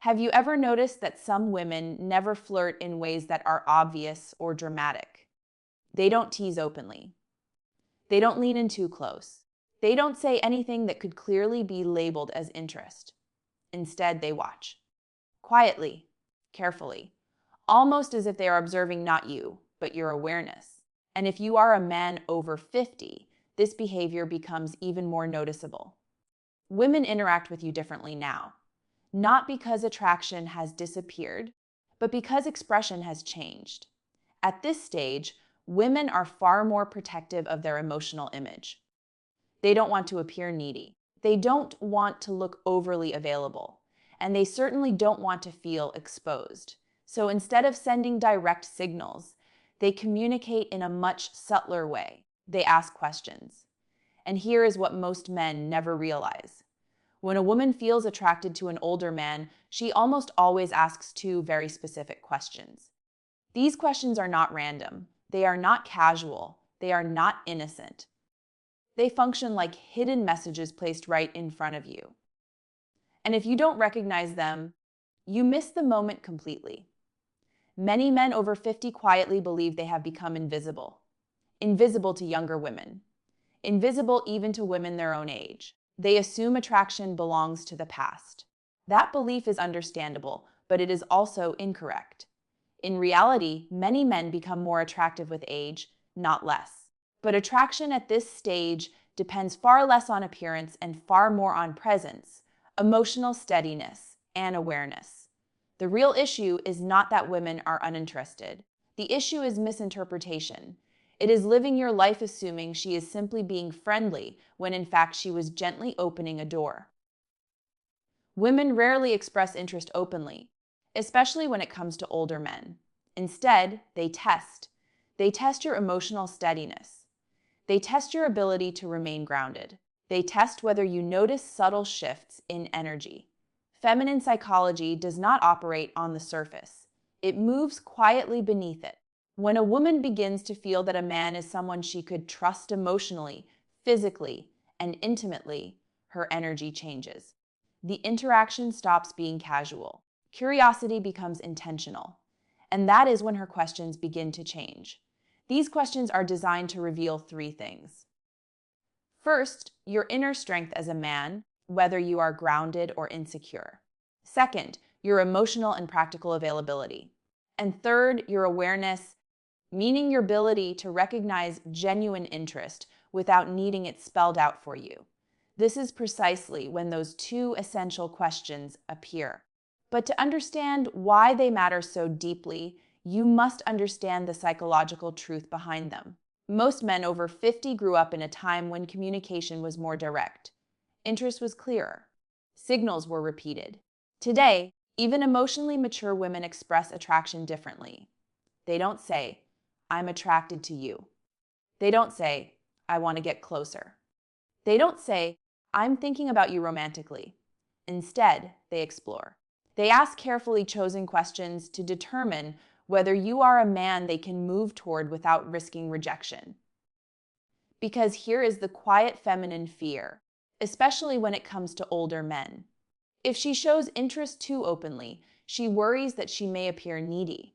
Have you ever noticed that some women never flirt in ways that are obvious or dramatic? They don't tease openly. They don't lean in too close. They don't say anything that could clearly be labeled as interest. Instead, they watch. Quietly, carefully, almost as if they are observing not you, but your awareness. And if you are a man over 50, this behavior becomes even more noticeable. Women interact with you differently now, not because attraction has disappeared, but because expression has changed. At this stage, women are far more protective of their emotional image. They don't want to appear needy. They don't want to look overly available. And they certainly don't want to feel exposed. So instead of sending direct signals, they communicate in a much subtler way. They ask questions. And here is what most men never realize. When a woman feels attracted to an older man, she almost always asks two very specific questions. These questions are not random. They are not casual. They are not innocent. They function like hidden messages placed right in front of you. And if you don't recognize them, you miss the moment completely. Many men over 50 quietly believe they have become invisible. Invisible to younger women. Invisible even to women their own age. They assume attraction belongs to the past. That belief is understandable, but it is also incorrect. In reality, many men become more attractive with age, not less. But attraction at this stage depends far less on appearance and far more on presence, emotional steadiness, and awareness. The real issue is not that women are uninterested. The issue is misinterpretation. It is living your life assuming she is simply being friendly when in fact she was gently opening a door. Women rarely express interest openly, especially when it comes to older men. Instead, they test. They test your emotional steadiness. They test your ability to remain grounded. They test whether you notice subtle shifts in energy. Feminine psychology does not operate on the surface. It moves quietly beneath it. When a woman begins to feel that a man is someone she could trust emotionally, physically, and intimately, her energy changes. The interaction stops being casual. Curiosity becomes intentional. And that is when her questions begin to change. These questions are designed to reveal three things. First, your inner strength as a man, whether you are grounded or insecure. Second, your emotional and practical availability. And third, your awareness, meaning your ability to recognize genuine interest without needing it spelled out for you. This is precisely when those two essential questions appear. But to understand why they matter so deeply, you must understand the psychological truth behind them. Most men over 50 grew up in a time when communication was more direct. Interest was clearer. Signals were repeated. Today, even emotionally mature women express attraction differently. They don't say, "I'm attracted to you." They don't say, "I want to get closer." They don't say, "I'm thinking about you romantically." Instead, they explore. They ask carefully chosen questions to determine whether you are a man they can move toward without risking rejection. Because here is the quiet feminine fear, especially when it comes to older men. If she shows interest too openly, she worries that she may appear needy.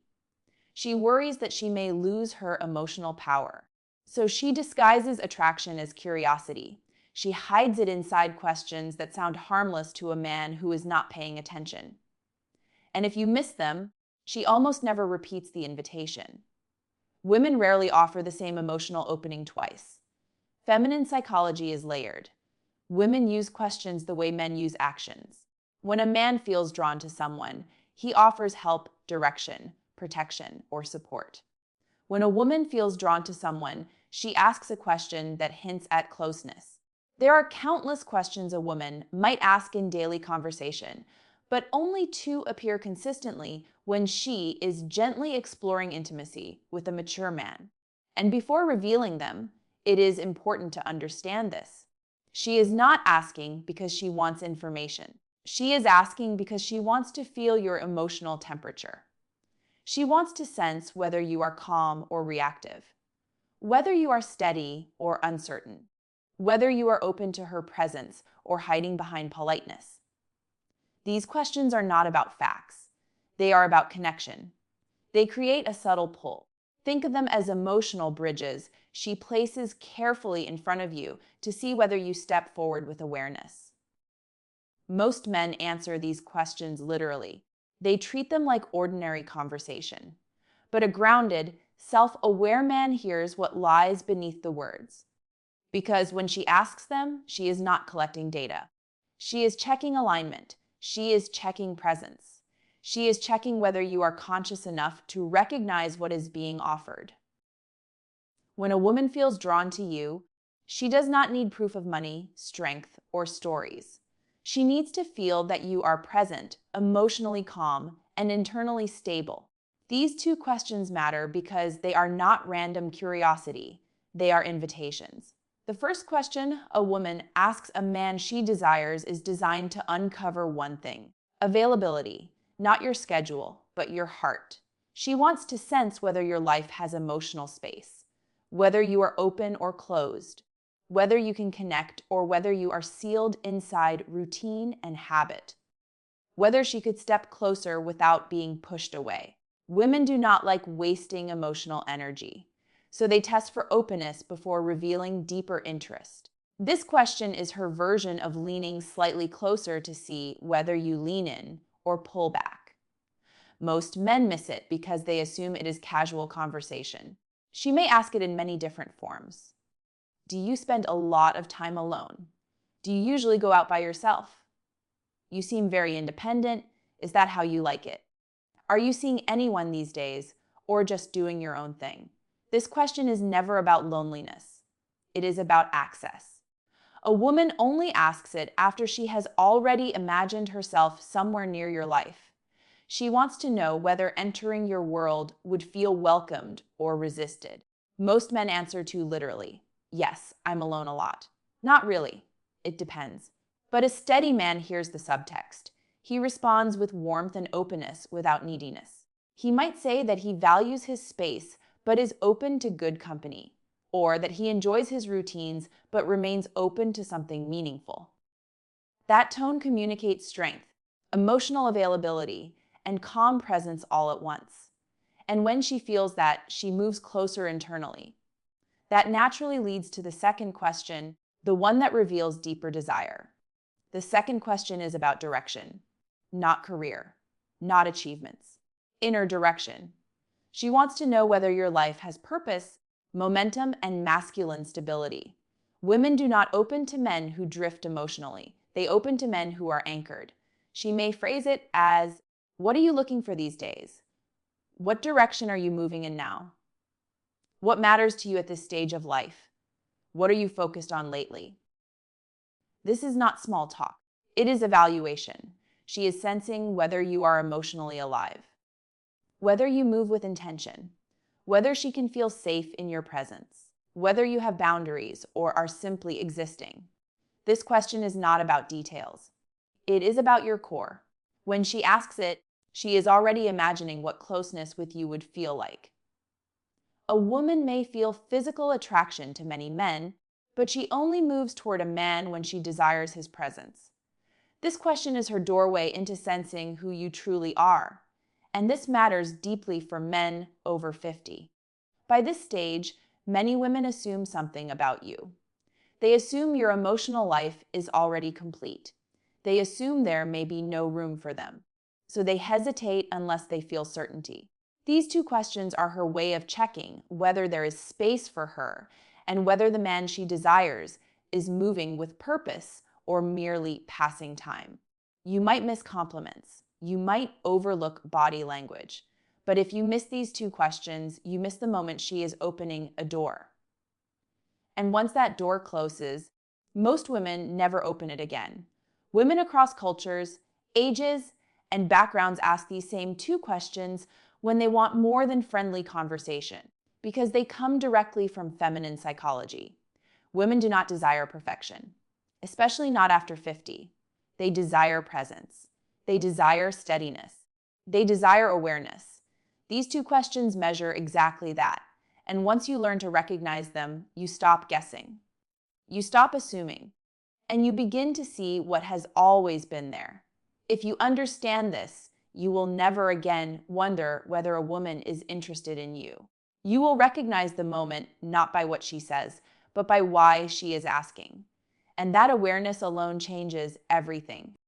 She worries that she may lose her emotional power. So she disguises attraction as curiosity. She hides it inside questions that sound harmless to a man who is not paying attention. And if you miss them, she almost never repeats the invitation. Women rarely offer the same emotional opening twice. Feminine psychology is layered. Women use questions the way men use actions. When a man feels drawn to someone, he offers help, direction, protection, or support. When a woman feels drawn to someone, she asks a question that hints at closeness. There are countless questions a woman might ask in daily conversation, but only two appear consistently when she is gently exploring intimacy with a mature man. And before revealing them, it is important to understand this. She is not asking because she wants information. She is asking because she wants to feel your emotional temperature. She wants to sense whether you are calm or reactive, whether you are steady or uncertain, whether you are open to her presence or hiding behind politeness. These questions are not about facts. They are about connection. They create a subtle pull. Think of them as emotional bridges she places carefully in front of you to see whether you step forward with awareness. Most men answer these questions literally. They treat them like ordinary conversation. But a grounded, self-aware man hears what lies beneath the words. Because when she asks them, she is not collecting data. She is checking alignment. She is checking presence. She is checking whether you are conscious enough to recognize what is being offered. When a woman feels drawn to you, she does not need proof of money, strength, or stories. She needs to feel that you are present, emotionally calm, and internally stable. These two questions matter because they are not random curiosity. They are invitations. The first question a woman asks a man she desires is designed to uncover one thing: availability, not your schedule, but your heart. She wants to sense whether your life has emotional space, whether you are open or closed, whether you can connect or whether you are sealed inside routine and habit, whether she could step closer without being pushed away. Women do not like wasting emotional energy, so they test for openness before revealing deeper interest. This question is her version of leaning slightly closer to see whether you lean in or pull back. Most men miss it because they assume it is casual conversation. She may ask it in many different forms. Do you spend a lot of time alone? Do you usually go out by yourself? You seem very independent. Is that how you like it? Are you seeing anyone these days, or just doing your own thing? This question is never about loneliness. It is about access. A woman only asks it after she has already imagined herself somewhere near your life. She wants to know whether entering your world would feel welcomed or resisted. Most men answer too literally. Yes, I'm alone a lot. Not really. It depends. But a steady man hears the subtext. He responds with warmth and openness without neediness. He might say that he values his space but is open to good company, or that he enjoys his routines but remains open to something meaningful. That tone communicates strength, emotional availability, and calm presence all at once. And when she feels that, she moves closer internally. That naturally leads to the second question, the one that reveals deeper desire. The second question is about direction, not career, not achievements, inner direction. She wants to know whether your life has purpose, momentum, and masculine stability. Women do not open to men who drift emotionally. They open to men who are anchored. She may phrase it as, what are you looking for these days? What direction are you moving in now? What matters to you at this stage of life? What are you focused on lately? This is not small talk. It is evaluation. She is sensing whether you are emotionally alive, whether you move with intention, whether she can feel safe in your presence, whether you have boundaries or are simply existing. This question is not about details. It is about your core. When she asks it, she is already imagining what closeness with you would feel like. A woman may feel physical attraction to many men, but she only moves toward a man when she desires his presence. This question is her doorway into sensing who you truly are, and this matters deeply for men over 50. By this stage, many women assume something about you. They assume your emotional life is already complete. They assume there may be no room for them, so they hesitate unless they feel certainty. These two questions are her way of checking whether there is space for her and whether the man she desires is moving with purpose or merely passing time. You might miss compliments. You might overlook body language. But if you miss these two questions, you miss the moment she is opening a door. And once that door closes, most women never open it again. Women across cultures, ages, and backgrounds ask these same two questions when they want more than friendly conversation, because they come directly from feminine psychology. Women do not desire perfection, especially not after 50. They desire presence. They desire steadiness. They desire awareness. These two questions measure exactly that. And once you learn to recognize them, you stop guessing. You stop assuming. And you begin to see what has always been there. If you understand this, you will never again wonder whether a woman is interested in you. You will recognize the moment not by what she says, but by why she is asking. And that awareness alone changes everything.